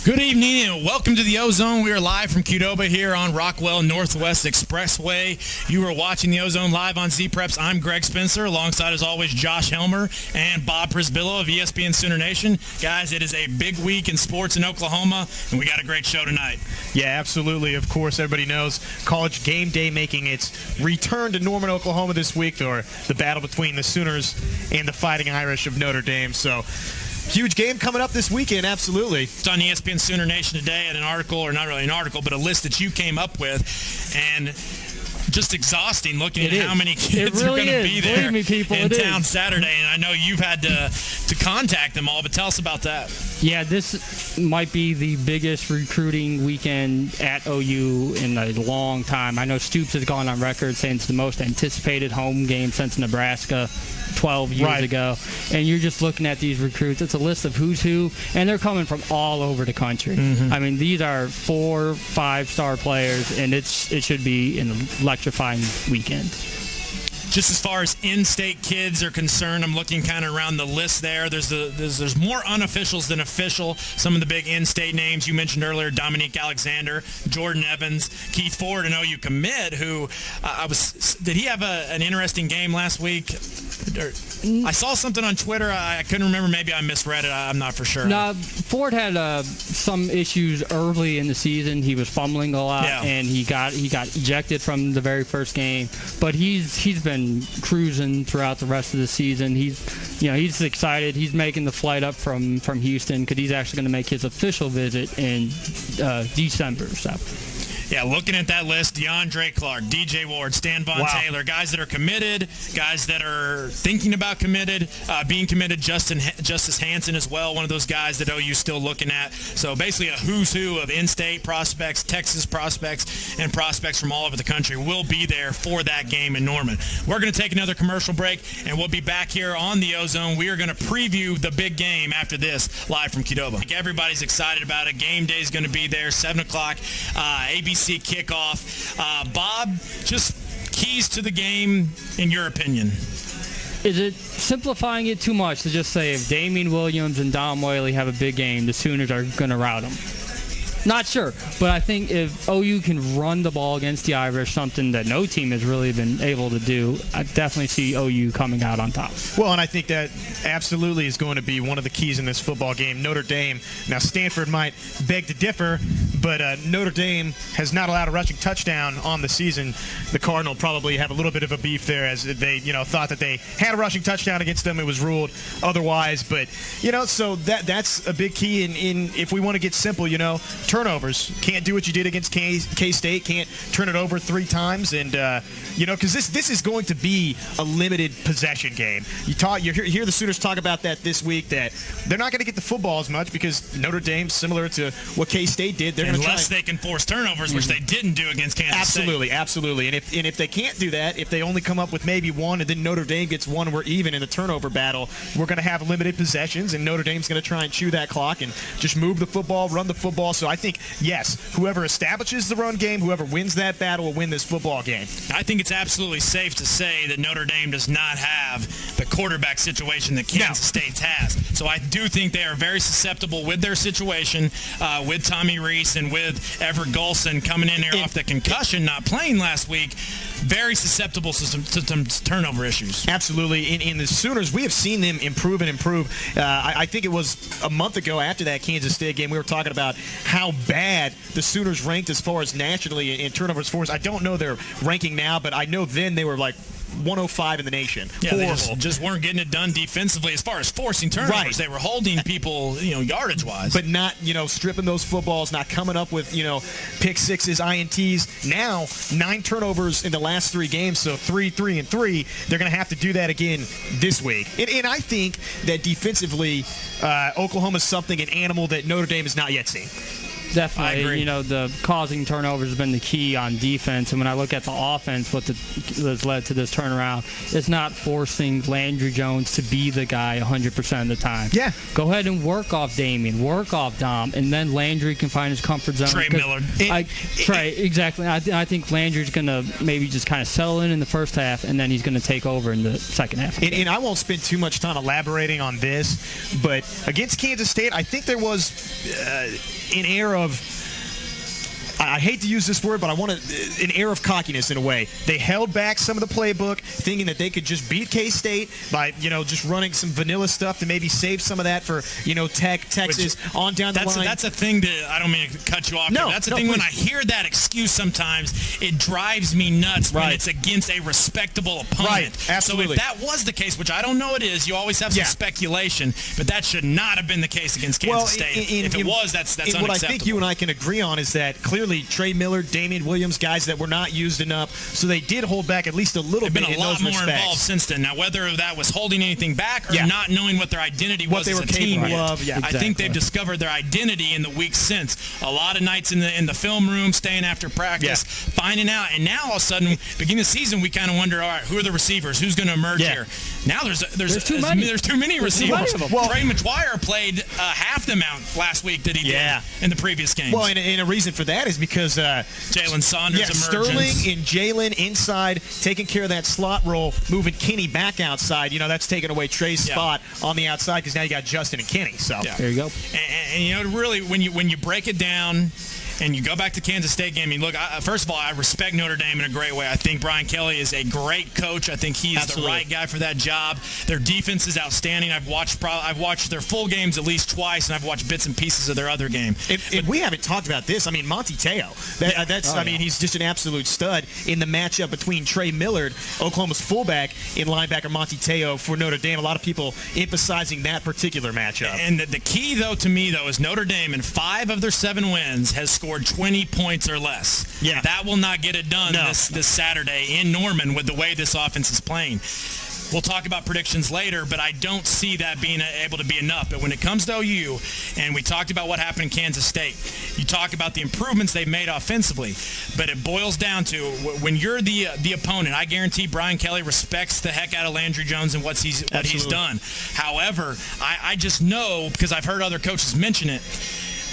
Good evening and welcome to the Ozone. We are live from Qdoba here on Rockwell Northwest Expressway. You are watching the Ozone live on Z-Preps. I'm Greg Spencer, alongside as always Josh Helmer and Bob Przybylo of ESPN Sooner Nation. Guys, it is a big week in sports in Oklahoma, and we got a great show tonight. Yeah, absolutely. Of course, everybody knows College Game Day making its return to Norman, Oklahoma this week, or the battle between the Sooners and the Fighting Irish of Notre Dame. So, huge game coming up this weekend, absolutely. It's on ESPN Sooner Nation today at an article, or not really an article, but a list that you came up with, and just exhausting looking at how many kids are going to be there in town Saturday. And I know you've had to contact them all, but tell us about that. Yeah, this might be the biggest recruiting weekend at OU in a long time. I know Stoops has gone on record saying it's the most anticipated home game since Nebraska 12 years ago. And you're just looking at these recruits. It's a list of who's who, and they're coming from all over the country. Mm-hmm. I mean, these are 4, 5-star players, and it should be an electrifying weekend. Just as far as in-state kids are concerned, I'm looking kind of around the list there. There's more unofficials than official. Some of the big in-state names you mentioned earlier: Dominique Alexander, Jordan Evans, Keith Ford, an OU commit. Who did he have an interesting game last week? I saw something on Twitter. I couldn't remember. Maybe I misread it. I'm not for sure. No, Ford had some issues early in the season. He was fumbling a lot, and he got ejected from the very first game. But he's been cruising throughout the rest of the season. He's excited. He's making the flight up from Houston because he's actually going to make his official visit in December. So. Yeah, looking at that list: DeAndre Clark, DJ Ward, Stan Von Taylor, guys that are committed, guys that are thinking about being committed. Justice Hansen as well, one of those guys that OU's still looking at. So basically a who's who of in-state prospects, Texas prospects, and prospects from all over the country will be there for that game in Norman. We're going to take another commercial break, and we'll be back here on the Ozone. We are going to preview the big game after this, live from Qdoba. Everybody's excited about it. Game day is going to be there, 7 o'clock, ABC kickoff. Bob, just keys to the game, in your opinion. Is it simplifying it too much to just say if Damian Williams and Dom Whaley have a big game, the Sooners are going to rout them? Not sure, but I think if OU can run the ball against the Irish, something that no team has really been able to do, I definitely see OU coming out on top. Well, and I think that absolutely is going to be one of the keys in this football game. Notre Dame, now Stanford might beg to differ, but Notre Dame has not allowed a rushing touchdown on the season. The Cardinal probably have a little bit of a beef there, as they thought that they had a rushing touchdown against them. It was ruled otherwise, but so that's a big key in if we want to get simple, turnovers. Can't do what you did against K-State. Can't turn it over 3 times. And, because this is going to be a limited possession game. You hear the Sooners talk about that this week, that they're not going to get the football as much because Notre Dame, similar to what K-State did, they're going to try. Unless they can force turnovers, which they didn't do against Kansas State. Absolutely. And if they can't do that, if they only come up with maybe one and then Notre Dame gets one, we're even in the turnover battle, we're going to have limited possessions, and Notre Dame's going to try and chew that clock and just move the football, run the football. So I think, yes, whoever establishes the run game, whoever wins that battle will win this football game. I think it's absolutely safe to say that Notre Dame does not have the quarterback situation that Kansas State has. So I do think they are very susceptible with their situation, with Tommy Reese and with Everett Golson coming in there off the concussion, not playing last week. Very susceptible to some turnover issues. Absolutely. In the Sooners, we have seen them improve and improve. I think it was a month ago after that Kansas State game, we were talking about how bad the Sooners ranked as far as nationally in turnovers forced. I don't know their ranking now, but I know then they were like 105 in the nation. Yeah, they just weren't getting it done defensively as far as forcing turnovers. Right. They were holding people, yardage-wise. But not, stripping those footballs, not coming up with, pick sixes, INTs. Now, 9 turnovers in the last 3 games, so 3, 3, and 3. They're going to have to do that again this week. And I think that defensively, Oklahoma's something, an animal that Notre Dame has not yet seen. Definitely, the causing turnovers has been the key on defense. And when I look at the offense, what has led to this turnaround, it's not forcing Landry Jones to be the guy 100% of the time. Yeah. Go ahead and work off Damian, work off Dom, and then Landry can find his comfort zone. Trey Miller. Trey, exactly. I think Landry's going to maybe just kind of settle in the first half, and then he's going to take over in the second half. And I won't spend too much time elaborating on this, but against Kansas State, I think there was an air of, I hate to use this word, but I want an air of cockiness in a way. They held back some of the playbook, thinking that they could just beat K-State by, just running some vanilla stuff to maybe save some of that for, Tech, Texas, on down the line. That's a thing that I don't mean to cut you off. No, that's a thing please. when I hear that excuse sometimes, it drives me nuts when it's against a respectable opponent. Right, absolutely. So if that was the case, which I don't know it is, you always have some speculation, but that should not have been the case against Kansas State. If it was, that's unacceptable. What I think you and I can agree on is that clearly Trey Miller, Damian Williams, guys that were not used enough, so they did hold back at least a little bit in those respects. They've been a lot more involved since then. Now, whether that was holding anything back or not knowing what their identity was they as were a team, capable of, I think they've discovered their identity in the weeks since. A lot of nights in the film room, staying after practice, finding out, and now all of a sudden, beginning of the season, we kind of wonder, all right, who are the receivers? Who's going to emerge here? Now there's too many receivers. Trey McGuire played half the amount last week that he did in the previous games. Well, and a reason for that is because Jalen Saunders emergence. Sterling and Jalen inside, taking care of that slot role, moving Kinney back outside. That's taking away Trey's spot on the outside because now you got Justin and Kinney. So there you go. And really, when you break it down, and you go back to Kansas State game, look, first of all, I respect Notre Dame in a great way. I think Brian Kelly is a great coach. I think he's the right guy for that job. Their defense is outstanding. I've watched their full games at least twice, and I've watched bits and pieces of their other game. If we haven't talked about this, Monty Teo. He's just an absolute stud in the matchup between Trey Millard, Oklahoma's fullback, and linebacker Monty Teo for Notre Dame. A lot of people emphasizing that particular matchup. And the key, to me, is Notre Dame in 5 of their 7 wins has scored 20 points or less. Yeah. That will not get it done this Saturday in Norman with the way this offense is playing. We'll talk about predictions later, but I don't see that being able to be enough. But when it comes to OU, and we talked about what happened in Kansas State, you talk about the improvements they've made offensively, but it boils down to when you're the opponent, I guarantee Brian Kelly respects the heck out of Landry Jones and what he's done. However, I just know, because I've heard other coaches mention it,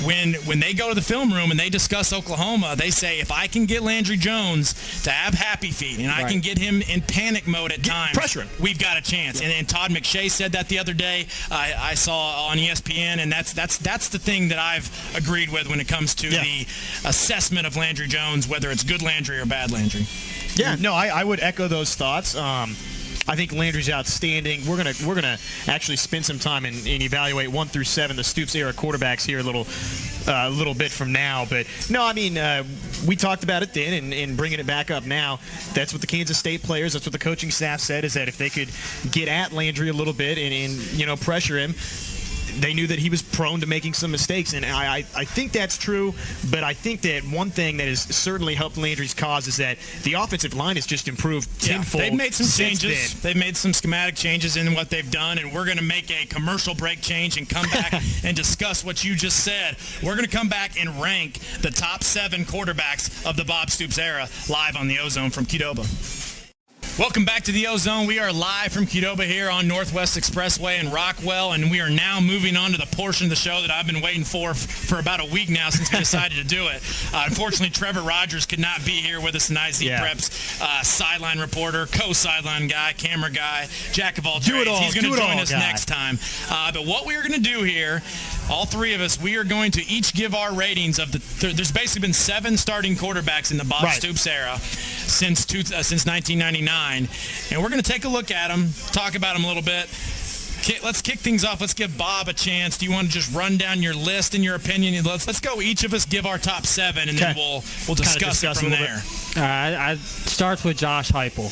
when they go to the film room and they discuss Oklahoma, they say, if I can get Landry Jones to have happy feet and I can get him in panic mode at times, pressure him, we've got a chance. And Todd McShay said that the other day. I saw on ESPN, and that's the thing that I've agreed with when it comes to the assessment of Landry Jones, whether it's good Landry or bad Landry. Yeah, no, I would echo those thoughts. I think Landry's outstanding. We're gonna actually spend some time and evaluate 1 through 7, the Stoops era quarterbacks here a little bit from now. But no, we talked about it then, and bringing it back up now. That's what the Kansas State players, that's what the coaching staff said, is that if they could get at Landry a little bit and pressure him, they knew that he was prone to making some mistakes, and I think that's true, but I think that one thing that has certainly helped Landry's cause is that the offensive line has just improved tenfold. They've made some changes. Then. They've made some schematic changes in what they've done, and we're going to make a commercial break change and come back and discuss what you just said. We're going to come back and rank the top 7 quarterbacks of the Bob Stoops era live on the Ozone from Qdoba. Welcome back to the Ozone. We are live from Qdoba here on Northwest Expressway in Rockwell, and we are now moving on to the portion of the show that I've been waiting for about a week now since we decided to do it. Unfortunately, Trevor Rogers could not be here with us tonight. Preps, sideline reporter, co-sideline guy, camera guy, jack of all trades. He's going to join us next time. But what we are going to do here, all 3 of us, we are going to each give our ratings of there's basically been 7 starting quarterbacks in the Bob Stoops era since 1999. And we're going to take a look at them, talk about them a little bit. Let's kick things off. Let's give Bob a chance. Do you want to just run down your list and your opinion? Let's go. Each of us give our top 7, and then we'll discuss it from there. I starts with Josh Heupel.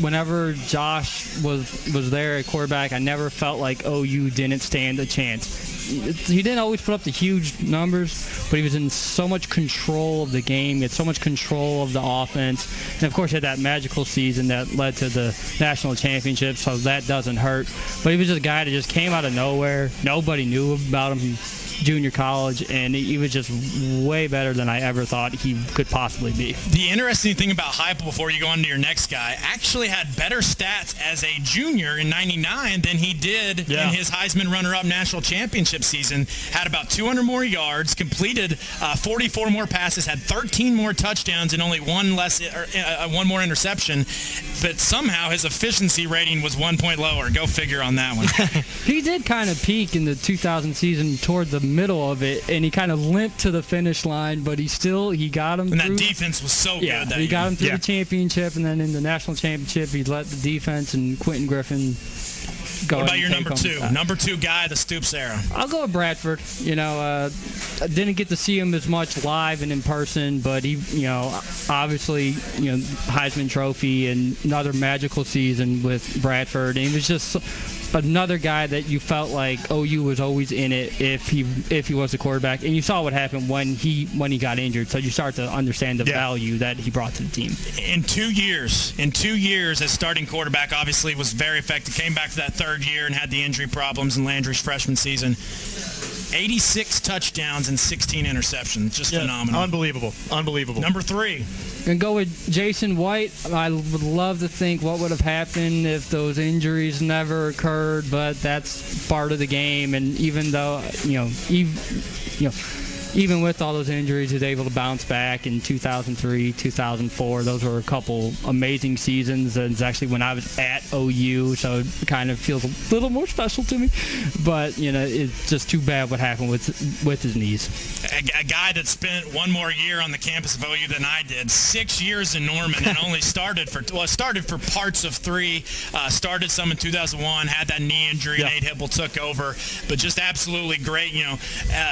Whenever Josh was there at quarterback, I never felt like OU didn't stand a chance. He didn't always put up the huge numbers, but he was in so much control of the game. He had so much control of the offense. And, of course, he had that magical season that led to the national championship, so that doesn't hurt. But he was just a guy that just came out of nowhere. Nobody knew about him junior college, and he was just way better than I ever thought he could possibly be. The interesting thing about Heupel, before you go on to your next guy, actually had better stats as a junior in '99 than he did in his Heisman runner-up national championship season. Had about 200 more yards, completed 44 more passes, had 13 more touchdowns, and only one more interception. But somehow his efficiency rating was 1 point lower. Go figure on that one. He did kind of peak in the 2000 season toward the middle of it, and he kind of limped to the finish line, but he got him And through. that defense was so good that he got him through Yeah. the championship, and then in the national championship, he let the defense and Quentin Griffin go. What about your number him. two? Number two guy, the Stoops era. I'll go with Bradford. I didn't get to see him as much live and in person, but he, obviously, Heisman Trophy and another magical season with Bradford. And he was just another guy that you felt like OU was always in it if he was a quarterback. And you saw what happened when he got injured, so you start to understand the value that he brought to the team. In 2 years as starting quarterback, obviously was very effective. Came back to that third year and had the injury problems in Landry's freshman season. 86 touchdowns and 16 interceptions. Just phenomenal. Unbelievable. Number three. And go with Jason White. I would love to think what would have happened if those injuries never occurred, but that's part of the game. And even though, even with all those injuries, he was able to bounce back in 2003, 2004. Those were a couple amazing seasons. And it's actually when I was at OU, so it kind of feels a little more special to me. But, it's just too bad what happened with his knees. A guy that spent one more year on the campus of OU than I did. 6 years in Norman and only started for parts of three. Started some in 2001, had that knee injury. Nate Hibble took over. But just absolutely great,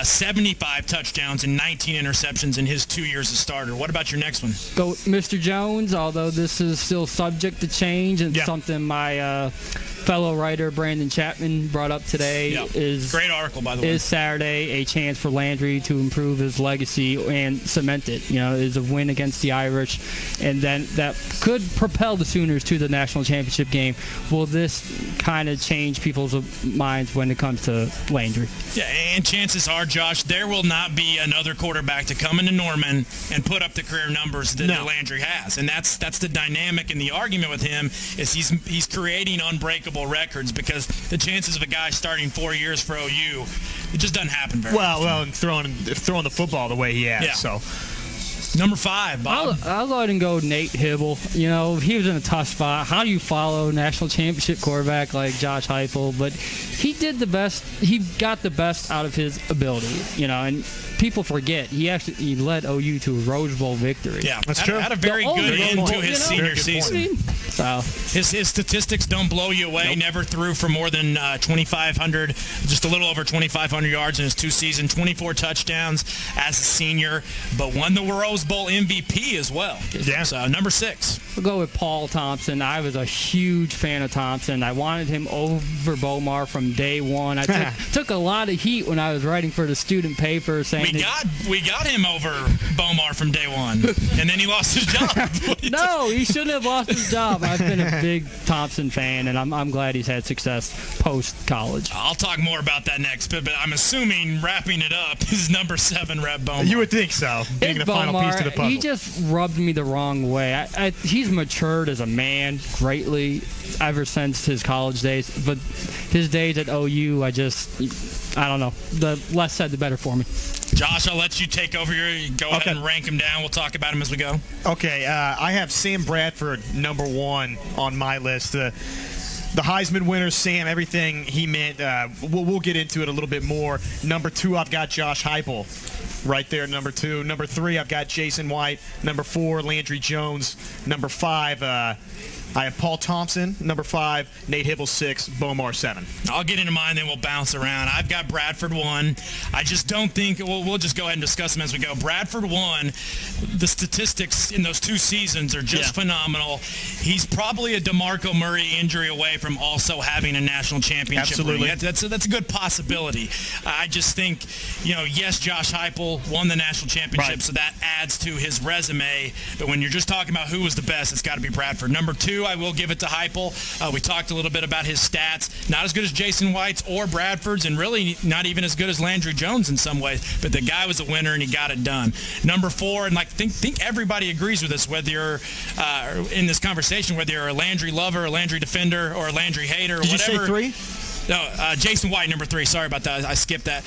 75 touchdowns and 19 interceptions in his 2 years as starter. What about your next one? Go Mr. Jones, although this is still subject to change, and something my fellow writer Brandon Chapman brought up today is great article, by the way. Is Saturday a chance for Landry to improve his legacy and cement it? Is a win against the Irish, and then that could propel the Sooners to the national championship game. Will this kind of change people's minds when it comes to Landry? Yeah, and chances are, Josh, there will not be another quarterback to come into Norman and put up the career numbers that Landry has, and that's the dynamic and the argument with him is he's creating unbreakable records because the chances of a guy starting 4 years for OU, it just doesn't happen very often. Well, and throwing the football the way he has. So. Number five, Bob. I'll go ahead and go Nate Hibble. He was in a tough spot. How do you follow national championship quarterback like Josh Heupel? But he did the best. He got the best out of his ability. And people forget he led OU to a Rose Bowl victory. Yeah, that's true. Had a very good end to his senior season. So his statistics don't blow you away. Nope. Never threw for more than 2,500, just a little over 2,500 yards in his 2 seasons. 24 touchdowns as a senior, but won the Rose Bowl MVP as well. Yeah. So number 6. We'll go with Paul Thompson. I was a huge fan of Thompson. I wanted him over Bomar from day one. I took a lot of heat when I was writing for the student paper saying we got him over Bomar from day one, and then he lost his job. No, he shouldn't have lost his job. I've been a big Thompson fan, and I'm glad he's had success post-college. I'll talk more about that next, but I'm assuming wrapping it up is number 7, Rep Bomar. You would think so. Being the final piece to the puzzle. He just rubbed me the wrong way. He's matured as a man greatly ever since his college days, but his days at OU, I don't know. The less said, the better for me. Josh, I'll let you take over here. Go ahead and rank him down. We'll talk about him as we go. Okay, I have Sam Bradford number 1 on my list. The Heisman winner, Sam, everything he meant. We'll get into it a little bit more. Number 2, I've got Josh Heupel. Right there, number 2. Number 3, I've got Jason White. Number 4, Landry Jones. Number 5, I have Paul Thompson, number 5, Nate Hibble 6, Bomar 7. I'll get into mine, then we'll bounce around. I've got Bradford 1. I just don't think we'll just go ahead and discuss them as we go. Bradford 1, the statistics in those 2 seasons are just phenomenal. He's probably a DeMarco Murray injury away from also having a national championship. Absolutely. Ring. That's a good possibility. I just think, yes, Josh Heupel won the national championship, so that adds to his resume. But when you're just talking about who was the best, it's got to be Bradford. Number 2, I will give it to Heupel. We talked a little bit about his stats. Not as good as Jason White's or Bradford's, and really not even as good as Landry Jones in some ways. But the guy was a winner, and he got it done. Number 4, and think everybody agrees with this, whether you're in this conversation, whether you're a Landry lover, a Landry defender, or a Landry hater, or Did whatever. You say 3? No, Jason White, number 3. Sorry about that. I skipped that.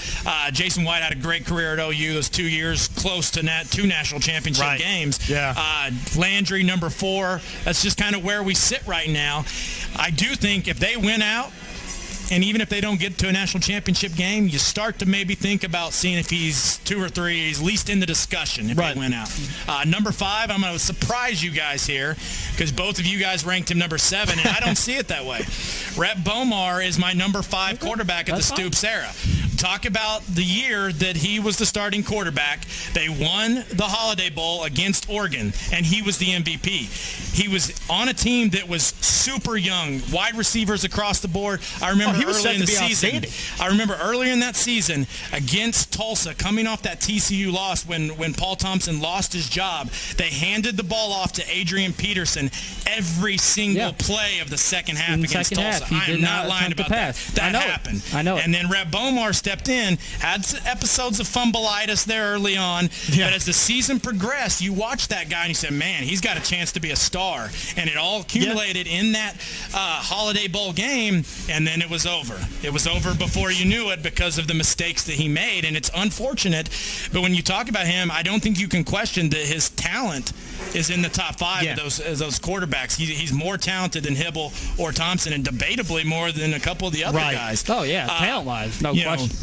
Jason White had a great career at OU. Those 2 years close to 2 national championship games. Yeah. Landry, number 4. That's just kind of where we sit right now. I do think if they win out, And even if they don't get to a national championship game, you start to maybe think about seeing if he's 2 or 3. He's at least in the discussion if they win out. Number 5, I'm going to surprise you guys here because both of you guys ranked him number 7, and I don't see it that way. Rhett Bomar is my number 5 quarterback of the Stoops era. Talk about the year that he was the starting quarterback. They won the Holiday Bowl against Oregon, and he was the MVP. He was on a team that was super young, wide receivers across the board. I remember early in the season. I remember earlier in that season against Tulsa, coming off that TCU loss when Paul Thompson lost his job, they handed the ball off to Adrian Peterson every single play of the second half against Tulsa. I am not lying about that. That happened. I know it. And then Rhett Bomar stepped in, had some episodes of fumbleitis there early on, but as the season progressed, you watched that guy and you said, man, he's got a chance to be a star. And it all accumulated in that Holiday Bowl game, and then it was over. It was over before you knew it because of the mistakes that he made, and it's unfortunate. But when you talk about him, I don't think you can question that his talent is in the top 5 of those quarterbacks. He's more talented than Hibble or Thompson, and debatably more than a couple of the other guys. Oh, yeah, talent-wise, no question.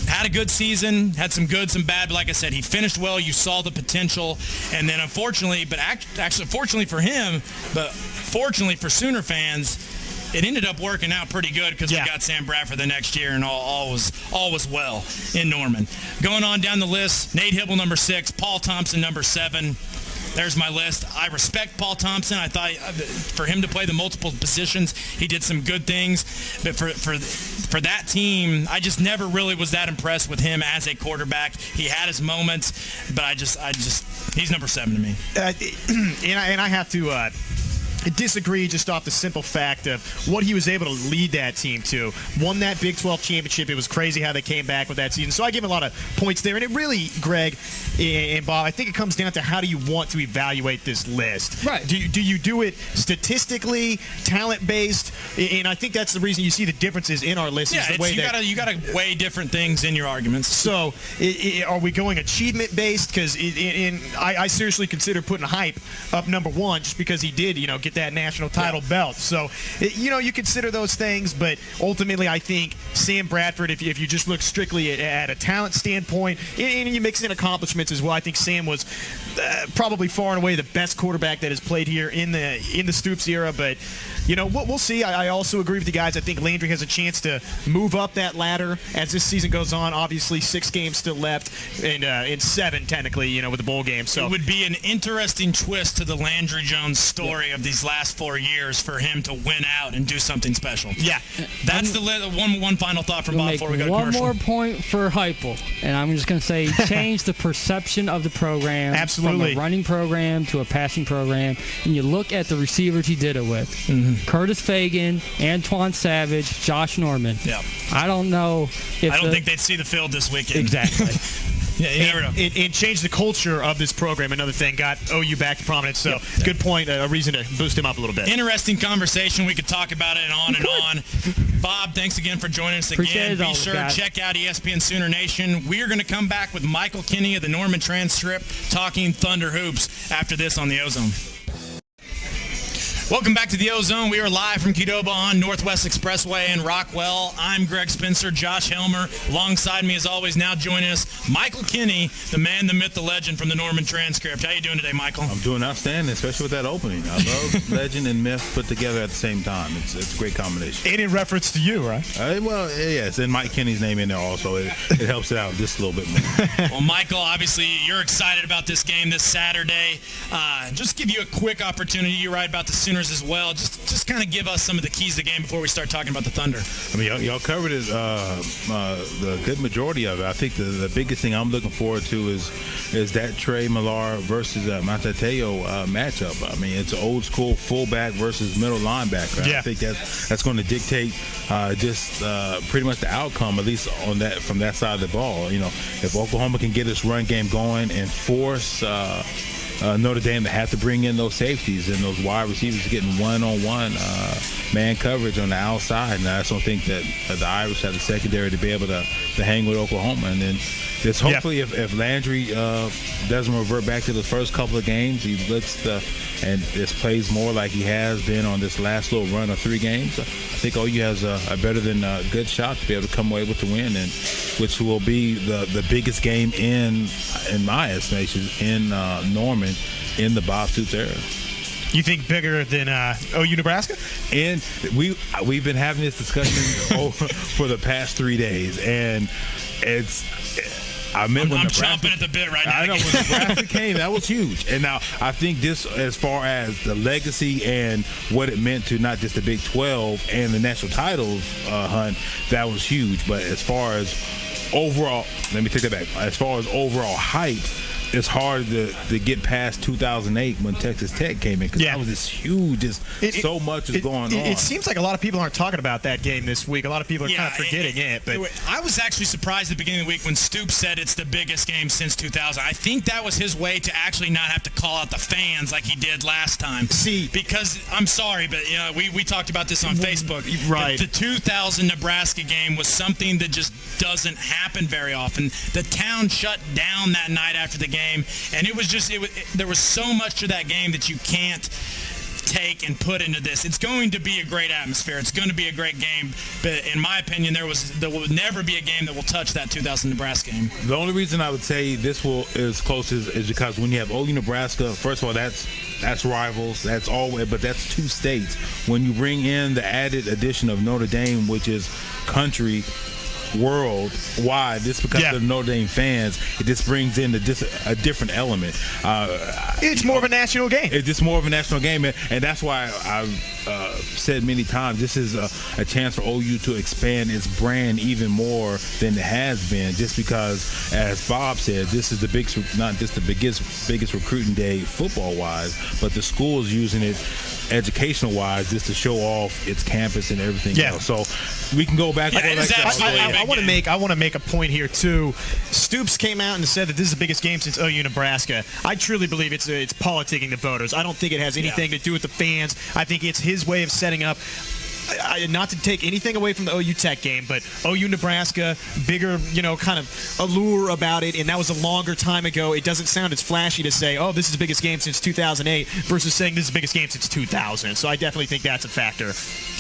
Had a good season, had some good, some bad, but like I said, he finished well. You saw the potential, and then unfortunately, but actually fortunately for him, but fortunately for Sooner fans, it ended up working out pretty good because we got Sam Bradford the next year, and all was well in Norman. Going on down the list, Nate Hibble, number 6, Paul Thompson, number 7. There's my list. I respect Paul Thompson. I thought for him to play the multiple positions, he did some good things. But for that team, I just never really was that impressed with him as a quarterback. He had his moments, but I just he's number 7 to me. And I have to disagree just off the simple fact of what he was able to lead that team to. Won that Big 12 championship. It was crazy how they came back with that season. So I give him a lot of points there. And it really, Greg and Bob, I think it comes down to how do you want to evaluate this list. Right. Do you do it statistically, talent-based? And I think that's the reason you see the differences in our list. Yeah, is the way you gotta weigh different things in your arguments. So are we going achievement-based? Because I seriously consider putting Hype up number 1 just because he did, get that national title belt. So, you consider those things, but ultimately I think Sam Bradford, if you just look strictly at a talent standpoint, and you mix in accomplishments as well, I think Sam was probably far and away the best quarterback that has played here in the Stoops era, but we'll see. I also agree with you guys. I think Landry has a chance to move up that ladder as this season goes on. Obviously, 6 games still left, and 7 technically, with the bowl game. So it would be an interesting twist to the Landry Jones story of these last 4 years for him to win out and do something special. Yeah, that's the one final thought from Bob before we go to commercial. One more point for Heupel, and I'm just going to say change the perception of the program. Absolutely. From a running program to a passing program, and you look at the receivers he did it with. Curtis Fagan, Antoine Savage, Josh Norman. Yeah. I don't know if I don't think they'd see the field this weekend. Exactly. Yeah, you never know. It changed the culture of this program. Another thing, got OU back to prominence. So, good point. A reason to boost him up a little bit. Interesting conversation. We could talk about it and on. Bob, thanks again for joining us again. Be sure to check out ESPN Sooner Nation. We're going to come back with Michael Kinney of the Norman Transcript talking Thunder Hoops after this on the Ozone. Welcome back to the Ozone. We are live from Qdoba on Northwest Expressway in Rockwell. I'm Greg Spencer, Josh Helmer. Alongside me, as always, now joining us, Michael Kinney, the man, the myth, the legend from the Norman Transcript. How you doing today, Michael? I'm doing outstanding, especially with that opening. I love legend and myth put together at the same time. It's a great combination. And in reference to you, right? Yes, and Mike Kinney's name in there also. It helps it out just a little bit more. Well, Michael, obviously, you're excited about this game this Saturday. Just give you a quick opportunity. You're right about the Sooners as well. Just kind of give us some of the keys to the game before we start talking about the Thunder. I mean, y'all covered it, the good majority of it. I think the biggest thing I'm looking forward to is that Trey Millar versus Matateo matchup. I mean, it's old school fullback versus middle linebacker. Yeah. I think that's going to dictate pretty much the outcome, at least on that from that side of the ball. If Oklahoma can get its run game going and force Notre Dame to have to bring in those safeties and those wide receivers getting one-on-one man coverage on the outside. And I just don't think that the Irish have the secondary to be able to hang with Oklahoma. And then just hopefully if Landry doesn't revert back to the first couple of games, he looks and just plays more like he has been on this last little run of 3 games. I think OU has a better than good shot to be able to come away with the win, and which will be the biggest game in my estimation in Norman in the Bob Stoops era. You think bigger than OU Nebraska? And we've been having this discussion for the past 3 days, and I remember I'm Nebraska, chomping at the bit right now. I know when Nebraska came, that was huge. And now I think this, as far as the legacy and what it meant to not just the Big 12 and the national titles hunt, that was huge. But as far as overall, let me take that back. As far as overall hype, it's hard to get past 2008 when Texas Tech came in, because that was this huge, so much is going on. It seems like a lot of people aren't talking about that game this week. A lot of people are kind of forgetting it. But I was actually surprised at the beginning of the week when Stoops said it's the biggest game since 2000. I think that was his way to actually not have to call out the fans like he did last time. See, because I'm sorry, but we talked about this on Facebook. Right. The 2000 Nebraska game was something that just doesn't happen very often. The town shut down that night after the game, and it was just there was so much to that game that you can't take and put into this. It's going to be a great atmosphere. It's going to be a great game, but in my opinion, there will never be a game that will touch that 2000 Nebraska game. The only reason I would say this is close is because when you have OU Nebraska, first of all, that's rivals. That's always, but that's 2 states. When you bring in the added addition of Notre Dame, which is country worldwide, just because of the Notre Dame fans, it just brings in a different element. It's more of a national game. It's just more of a national game, and that's why I've said many times, this is a chance for OU to expand its brand even more than it has been, just because, as Bob said, this is not just the biggest recruiting day football-wise, but the school is using it educational-wise just to show off its campus and everything else. So we can go back. I want to make a point here too. Stoops came out and said that this is the biggest game since OU Nebraska. I truly believe it's politicking the voters. I don't think it has anything to do with the fans. I think it's his way of setting up. Not to take anything away from the OU Tech game, but OU Nebraska, bigger, kind of allure about it, and that was a longer time ago. It doesn't sound as flashy to say, oh, this is the biggest game since 2008 versus saying this is the biggest game since 2000. So I definitely think that's a factor.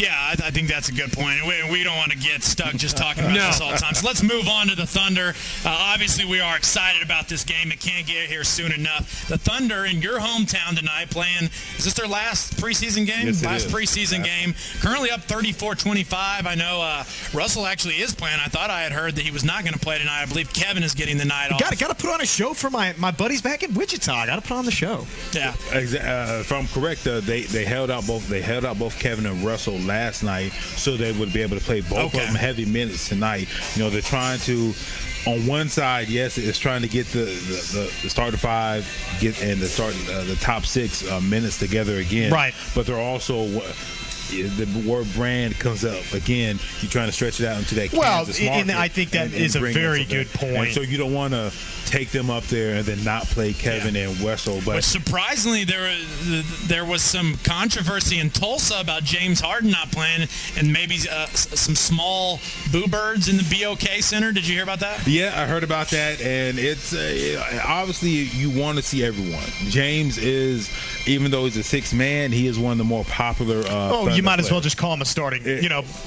Yeah, I think that's a good point. We don't want to get stuck just talking about this all the time. So let's move on to the Thunder. Obviously, we are excited about this game. It can't get here soon enough. The Thunder in your hometown tonight playing, is this their last preseason game? Yes, last preseason game. Currently up 34-25. I know Russell actually is playing. I thought I had heard that he was not going to play tonight. I believe Kevin is getting the night off. Got to put on a show for my buddies back in Wichita. I got to put on the show. Yeah. If I'm correct, they held out both Kevin and Russell last night, so they would be able to play both of them heavy minutes tonight. They're trying to, on one side, yes, it's trying to get the starting 5 and the top 6 minutes together again. Right. But they're also, the word brand comes up again. You're trying to stretch it out into that Kansas market. And I think that is a very good point. And so you don't want to take them up there and then not play Kevin and Wessel. But surprisingly, there was some controversy in Tulsa about James Harden not playing, and maybe some small boo birds in the BOK Center. Did you hear about that? Yeah, I heard about that, and it's obviously you want to see everyone. James is, even though he's a 6th man, he is one of the more popular. You might as well just call him a starting,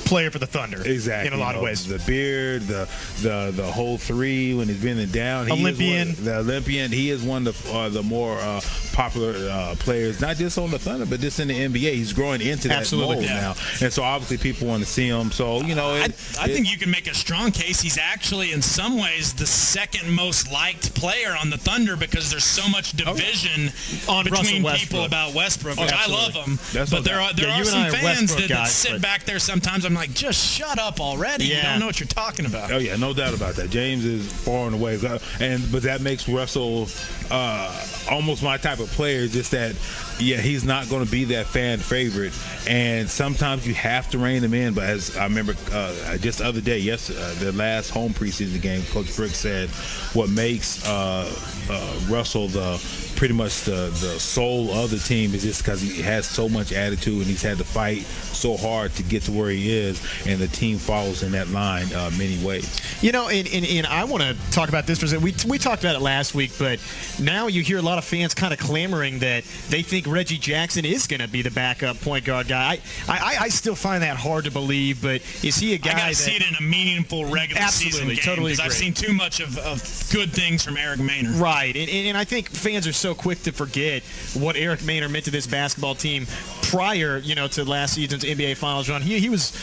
player for the Thunder. Exactly. In a lot of ways. The beard, the whole 3 when he's been down. Olympian. The Olympian. He is one of the more popular players, not just on the Thunder, but just in the NBA. He's growing into that mold now, and so obviously people want to see him. So I think you can make a strong case. He's actually, in some ways, the 2nd most liked player on the Thunder because there's so much division between people about Westbrook, which I love him. But there are some fans that sit back there sometimes. I'm like, just shut up already. You don't know what you're talking about. Oh yeah, no doubt about that. James is far and away, but that makes Russell almost my type of player. Just that, he's not going to be that fan favorite, and sometimes you have to rein him in. But as I remember, just the other day, the last home preseason game, Coach Brooks said, what makes Russell pretty much the soul of the team is just because he has so much attitude and he's had to fight so hard to get to where he is, and the team follows in that line many ways. You know, and I want to talk about this for a second. We talked about it last week, but now you hear a lot of fans kind of clamoring that they think Reggie Jackson is going to be the backup point guard guy. I still find that hard to believe, but is he a guy I got to that see it in a meaningful regular season game? Totally agree. I've seen too much of good things from Eric Maynor. Right, and I think fans are so quick to forget what Eric Maynor meant to this basketball team prior, to last season's NBA Finals run. He was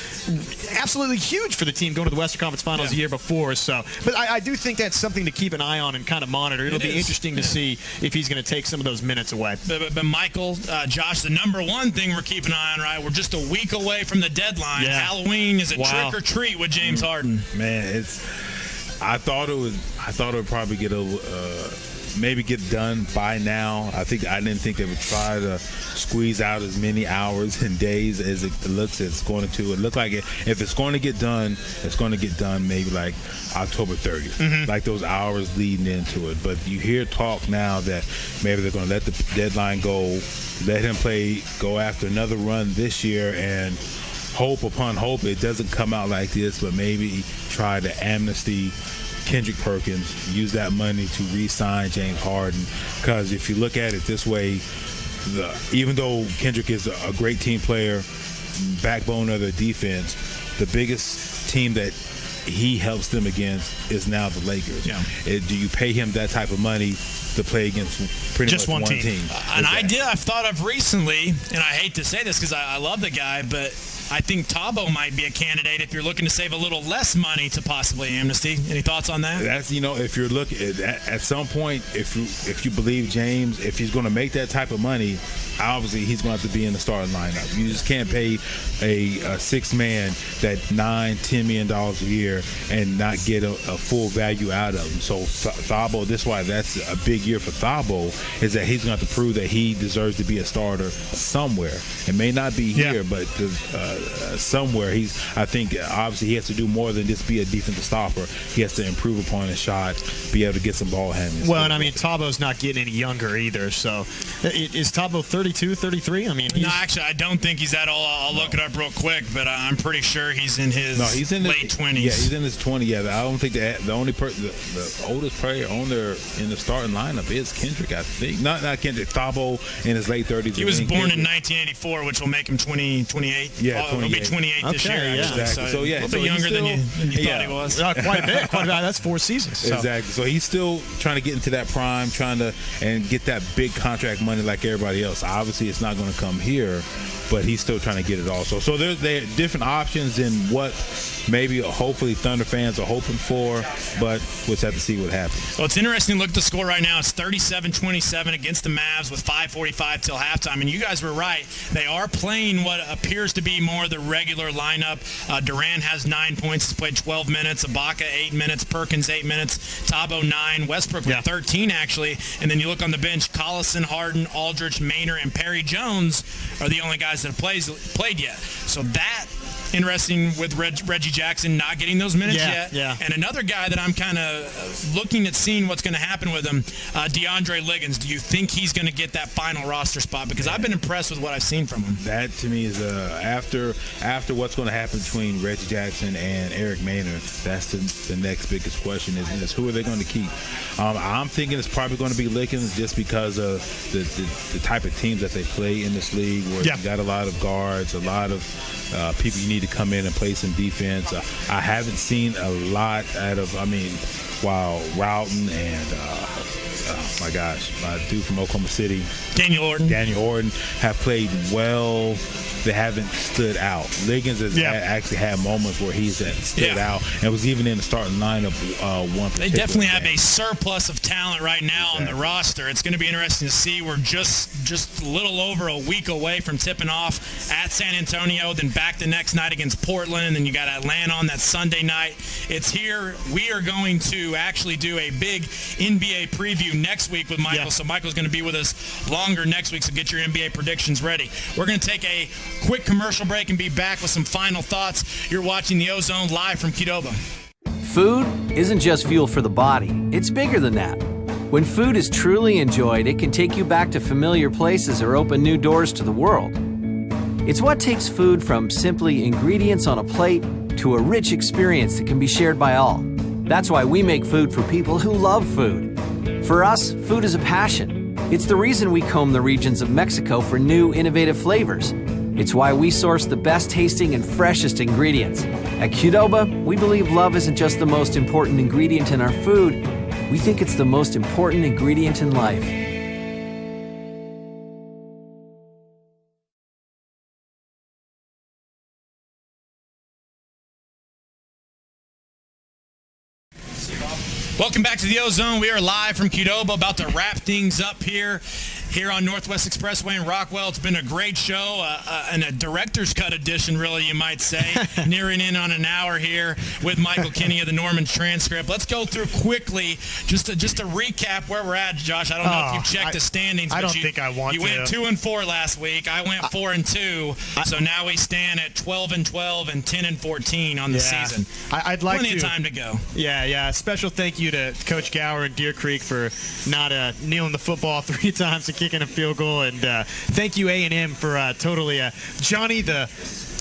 absolutely huge for the team going to the Western Conference Finals the year before. So, but I do think that's something to keep an eye on and kind of monitor. It'll be interesting to see if he's going to take some of those minutes away. But Michael, Josh, the number one thing we're keeping an eye on, right? We're just a week away from the deadline. Yeah. Halloween is a trick or treat with James Harden. Man, I thought it would probably maybe get done by now. I didn't think they would try to squeeze out as many hours and days as it looks it's going to. It looked like if it's going to get done, it's going to get done maybe like October 30th, like those hours leading into it. But you hear talk now that maybe they're going to let the deadline go, let him go after another run this year, and hope upon hope it doesn't come out like this, but maybe try to amnesty Kendrick Perkins, use that money to re-sign James Harden. Because if you look at it this way, even though Kendrick is a great team player, backbone of the defense, the biggest team that he helps them against is now the Lakers. Yeah. Do you pay him that type of money to play against pretty just much one team? An idea I've thought of recently, and I hate to say this because I love the guy, but I think Thabo might be a candidate if you're looking to save a little less money to possibly amnesty. Any thoughts on that? That's, if you're looking at some point, if you believe James, if he's going to make that type of money, obviously he's going to have to be in the starting lineup. You just can't pay a six man that $9-10 million a year and not get a full value out of him. So Thabo, this is why that's a big year for Thabo, is that he's going to have to prove that he deserves to be a starter somewhere. It may not be here, but somewhere. I think obviously he has to do more than just be a defensive stopper. He has to improve upon his shot, be able to get some ball handling. Well, and I mean, Tabo's not getting any younger either. So is Thabo 32, 33? I mean, no, actually, I don't think he's that old. I'll look it up real quick, but I'm pretty sure he's in his late 20s. Yeah, he's in his 20s. Yeah, I don't think the only the oldest player on there in the starting lineup is Kendrick, I think. Not Kendrick. Thabo in his late 30s. He was born in 1984, which will make him 28. Yeah, he'll be 28 this year. Yeah. Actually. Exactly. A little bit younger than you thought he was. Quite a bit. That's 4 seasons. So. Exactly. So he's still trying to get into that prime, and get that big contract money like everybody else. Obviously, it's not going to come here, but he's still trying to get it also. So there are different options in what maybe hopefully Thunder fans are hoping for, but we'll just have to see what happens. Well, it's interesting to look at the score right now. It's 37-27 against the Mavs with 5:45 till halftime. And you guys were right. They are playing what appears to be more the regular lineup. Durant has 9 points. He's played 12 minutes. Ibaka 8 minutes. Perkins 8 minutes. Thabo 9. Westbrook with 13 actually. And then you look on the bench. Collison, Harden, Aldridge, Maynor, and Perry Jones are the only guys that have played yet. So that interesting with Reggie Jackson not getting those minutes yet. Yeah. And another guy that I'm kind of looking at seeing what's going to happen with him, DeAndre Liggins. Do you think he's going to get that final roster spot? Because I've been impressed with what I've seen from him. That to me is after what's going to happen between Reggie Jackson and Eric Maynor, that's the next biggest question is who are they going to keep? I'm thinking it's probably going to be Liggins just because of the type of teams that they play in this league where you got a lot of guards, a lot of people you need to come in and play some defense. I haven't seen a lot out of, while Roughton and my dude from Oklahoma City, Daniel Orton have played well. They haven't stood out. Liggins has actually had moments where he's stood out and was even in the starting lineup one. They definitely have a surplus of talent right now on the roster. It's going to be interesting to see. We're just a little over a week away from tipping off at San Antonio, then back the next night against Portland, and then you got Atlanta on that Sunday night. It's here. We are going to actually do a big NBA preview next week with Michael. So Michael's going to be with us longer next week, so get your NBA predictions ready. We're going to take a quick commercial break and be back with some final thoughts. You're watching the Ozone live from Qdoba. Food isn't just fuel for the body. It's bigger than that. When food is truly enjoyed, it can take you back to familiar places or open new doors to the world. It's what takes food from simply ingredients on a plate to a rich experience that can be shared by all. That's why we make food for people who love food. For us, food is a passion. It's the reason we comb the regions of Mexico for new, innovative flavors. It's why we source the best tasting and freshest ingredients. At Qdoba, we believe love isn't just the most important ingredient in our food. We think it's the most important ingredient in life. Welcome back to the Ozone. We are live from Qdoba, about to wrap things up here on Northwest Expressway in Rockwell. It's been a great show, and a director's cut edition, really, you might say, nearing in on an hour here with Michael Kinney of the Norman's Transcript. Let's go through quickly, just to recap where we're at, Josh. I don't know if you've checked the standings. I don't think I want to. You went 2-4 last week. I went 4-2. So now we stand at 12-12 and 10-14 on the season. I'd like plenty of time to go. Yeah. Special thank you to Coach Gower and Deer Creek for not kneeling the football 3 times to kicking a field goal, and thank you A&M for totally Johnny the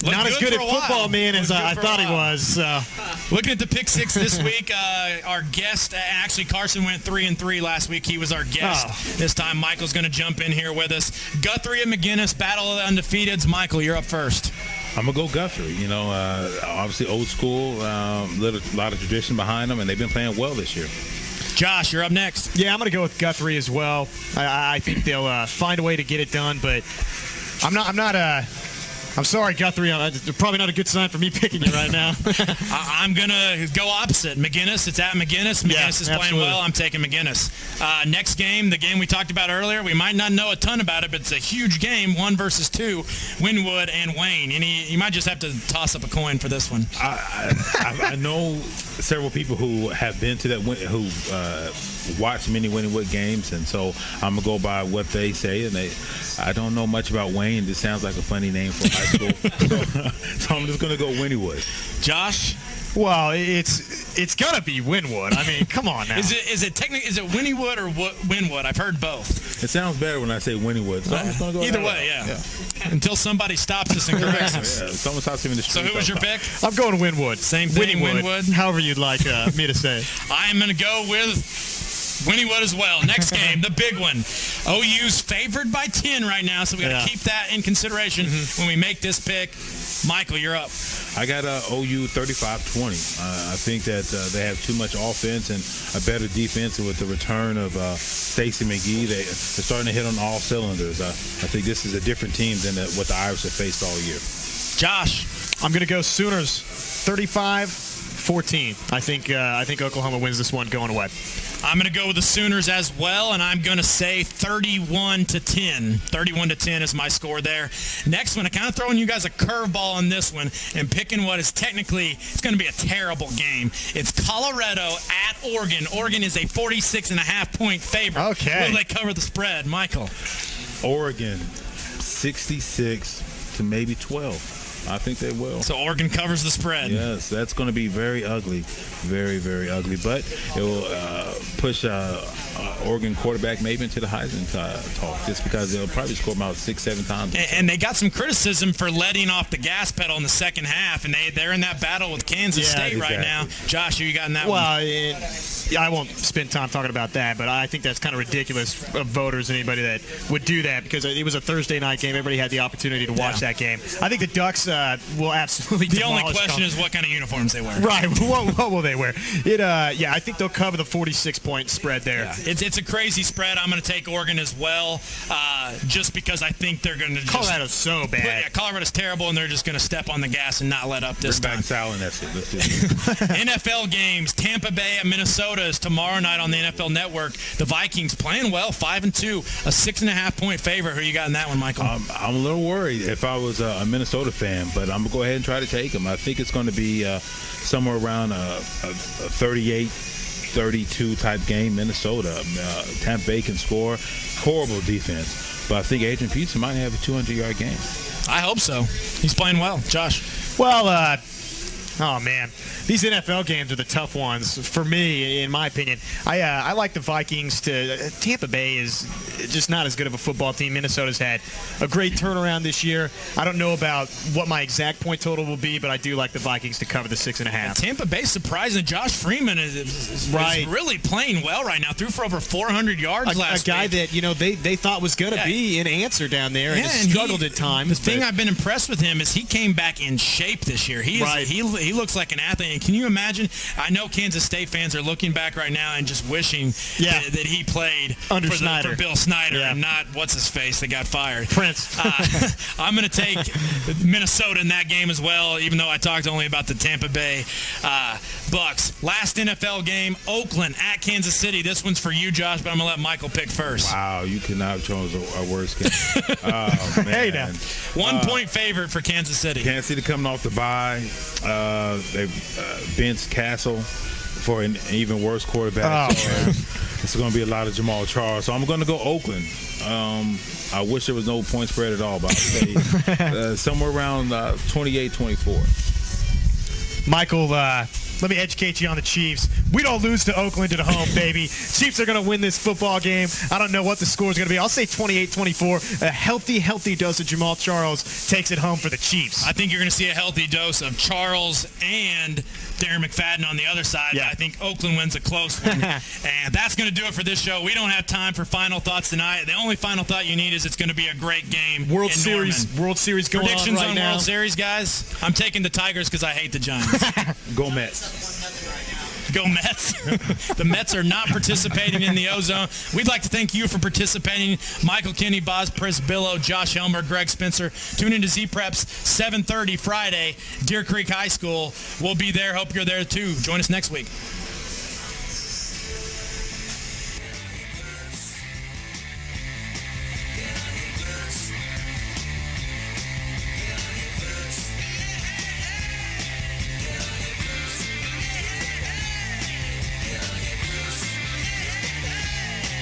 not as good at football man as I thought he was. Looking at the pick six this week, our guest, actually Carson went 3-3 last week. He was our guest. This time Michael's going to jump in here with us. Guthrie and McGinnis, battle of the undefeateds. Michael, you're up first. I'm going to go Guthrie. You know, obviously old school, lot of tradition behind them, and they've been playing well this year. Josh, you're up next. Yeah, I'm going to go with Guthrie as well. I think they'll find a way to get it done, but I'm sorry, Guthrie. Probably not a good sign for me picking you right now. I'm going to go opposite. McGinnis, it's at McGinnis. McGinnis is playing well. I'm taking McGinnis. Next game, the game we talked about earlier, we might not know a ton about it, but it's a huge game, 1 versus 2, Wynwood and Wayne. You might just have to toss up a coin for this one. I know several people who have been to that, who watch many Wynwood games, and so I'm going to go by what they say, and I don't know much about Wayne. This sounds like a funny name for high school. So I'm just going to go Wynwood. Josh? Well, it's gonna be Wynwood. I mean, come on now. Is it Wynwood or Wynwood? I've heard both. It sounds better when I say Wynwood. So I'm just gonna go either way, yeah. Until somebody stops us and corrects us. Yeah, someone stops him in the street. So who was your pick? I'm going Wynwood. Same thing, Wynwood. However you'd like me to say. I'm going to go with Wynwood as well. Next game, the big one. OU's favored by 10 right now, so we got to keep that in consideration when we make this pick. Michael, you're up. I got OU 35-20. I think that they have too much offense and a better defense with the return of Stacy McGee. They're starting to hit on all cylinders. I think this is a different team than what the Irish have faced all year. Josh. I'm going to go Sooners 35-14. I think Oklahoma wins this one going away. I'm going to go with the Sooners as well, and I'm going to say 31-10. 31-10 is my score there. Next one, I'm kind of throwing you guys a curveball on this one and picking what is technically, it's going to be a terrible game. It's Colorado at Oregon. Oregon is a 46.5-point favorite. Okay. Will they cover the spread? Michael. Oregon, 66 to maybe 12. I think they will. So Oregon covers the spread. Yes, that's going to be very ugly. Very, very ugly. But it will push Oregon quarterback maybe into the Heisman talk, just because they'll probably score about 6-7 times. And they got some criticism for letting off the gas pedal in the second half, and they're in that battle with Kansas State right now. Josh, who you got in that one? Well, I won't spend time talking about that, but I think that's kind of ridiculous of voters, anybody that would do that, because it was a Thursday night game. Everybody had the opportunity to watch that game. I think the Ducks will absolutely The only question is what kind of uniforms they wear. Right. What will they wear? I think they'll cover the 46-point spread there. Yeah. It's a crazy spread. I'm going to take Oregon as well, just because I think they're going to Colorado's so bad. Yeah, Colorado's terrible, and they're just going to step on the gas and not let up this time. Bring back Sal, and that's it. Let's do it. NFL games. Tampa Bay at Minnesota is tomorrow night on the NFL Network. The Vikings playing well, 5-2, a 6.5-point favorite. Who you got in that one, Michael? I'm a little worried if I was a Minnesota fan, but I'm going to go ahead and try to take them. I think it's going to be somewhere around a 38-32 type game. Minnesota. Tampa Bay can score. Horrible defense. But I think Adrian Peterson might have a 200-yard game. I hope so. He's playing well. Josh. Well, Oh, man. These NFL games are the tough ones for me, in my opinion. I like the Vikings Tampa Bay is just not as good of a football team. Minnesota's had a great turnaround this year. I don't know about what my exact point total will be, but I do like the Vikings to cover the 6.5. Tampa Bay surprising. Josh Freeman is really playing well right now. Threw for over 400 yards last week. A guy that, they thought was going to be an answer down there and has struggled at times. The thing I've been impressed with him is he came back in shape this year. He looks like an athlete. And can you imagine? I know Kansas State fans are looking back right now and just wishing that he played under for Bill Snyder and not what's-his-face that got fired. Prince. I'm going to take Minnesota in that game as well, even though I talked only about the Tampa Bay Bucks. Last NFL game, Oakland at Kansas City. This one's for you, Josh, but I'm going to let Michael pick first. Wow, you could not have chosen a worse game. Oh, man. Hey, now. 1 point favorite for Kansas City. Kansas City coming off the bye. They benched Castle for an even worse quarterback. It's going to be a lot of Jamal Charles. So I'm going to go Oakland. I wish there was no point spread at all, but I'll say somewhere around 28-24. Michael, let me educate you on the Chiefs. We don't lose to Oakland at home, baby. Chiefs are going to win this football game. I don't know what the score is going to be. I'll say 28-24. A healthy dose of Jamal Charles takes it home for the Chiefs. I think you're going to see a healthy dose of Charles and Darren McFadden on the other side. Yeah. I think Oakland wins a close one. And that's going to do it for this show. We don't have time for final thoughts tonight. The only final thought you need is it's going to be a great game. World Series going Predictions on right now. World Series, guys. I'm taking the Tigers because I hate the Giants. Go Mets. Go Mets. The Mets are not participating in the Ozone. We'd like to thank you for participating. Michael Kinney, Bob Przybylo, Josh Helmer, Greg Spencer. Tune into Z-Preps 7:30 Friday, Deer Creek High School. We'll be there. Hope you're there too. Join us next week.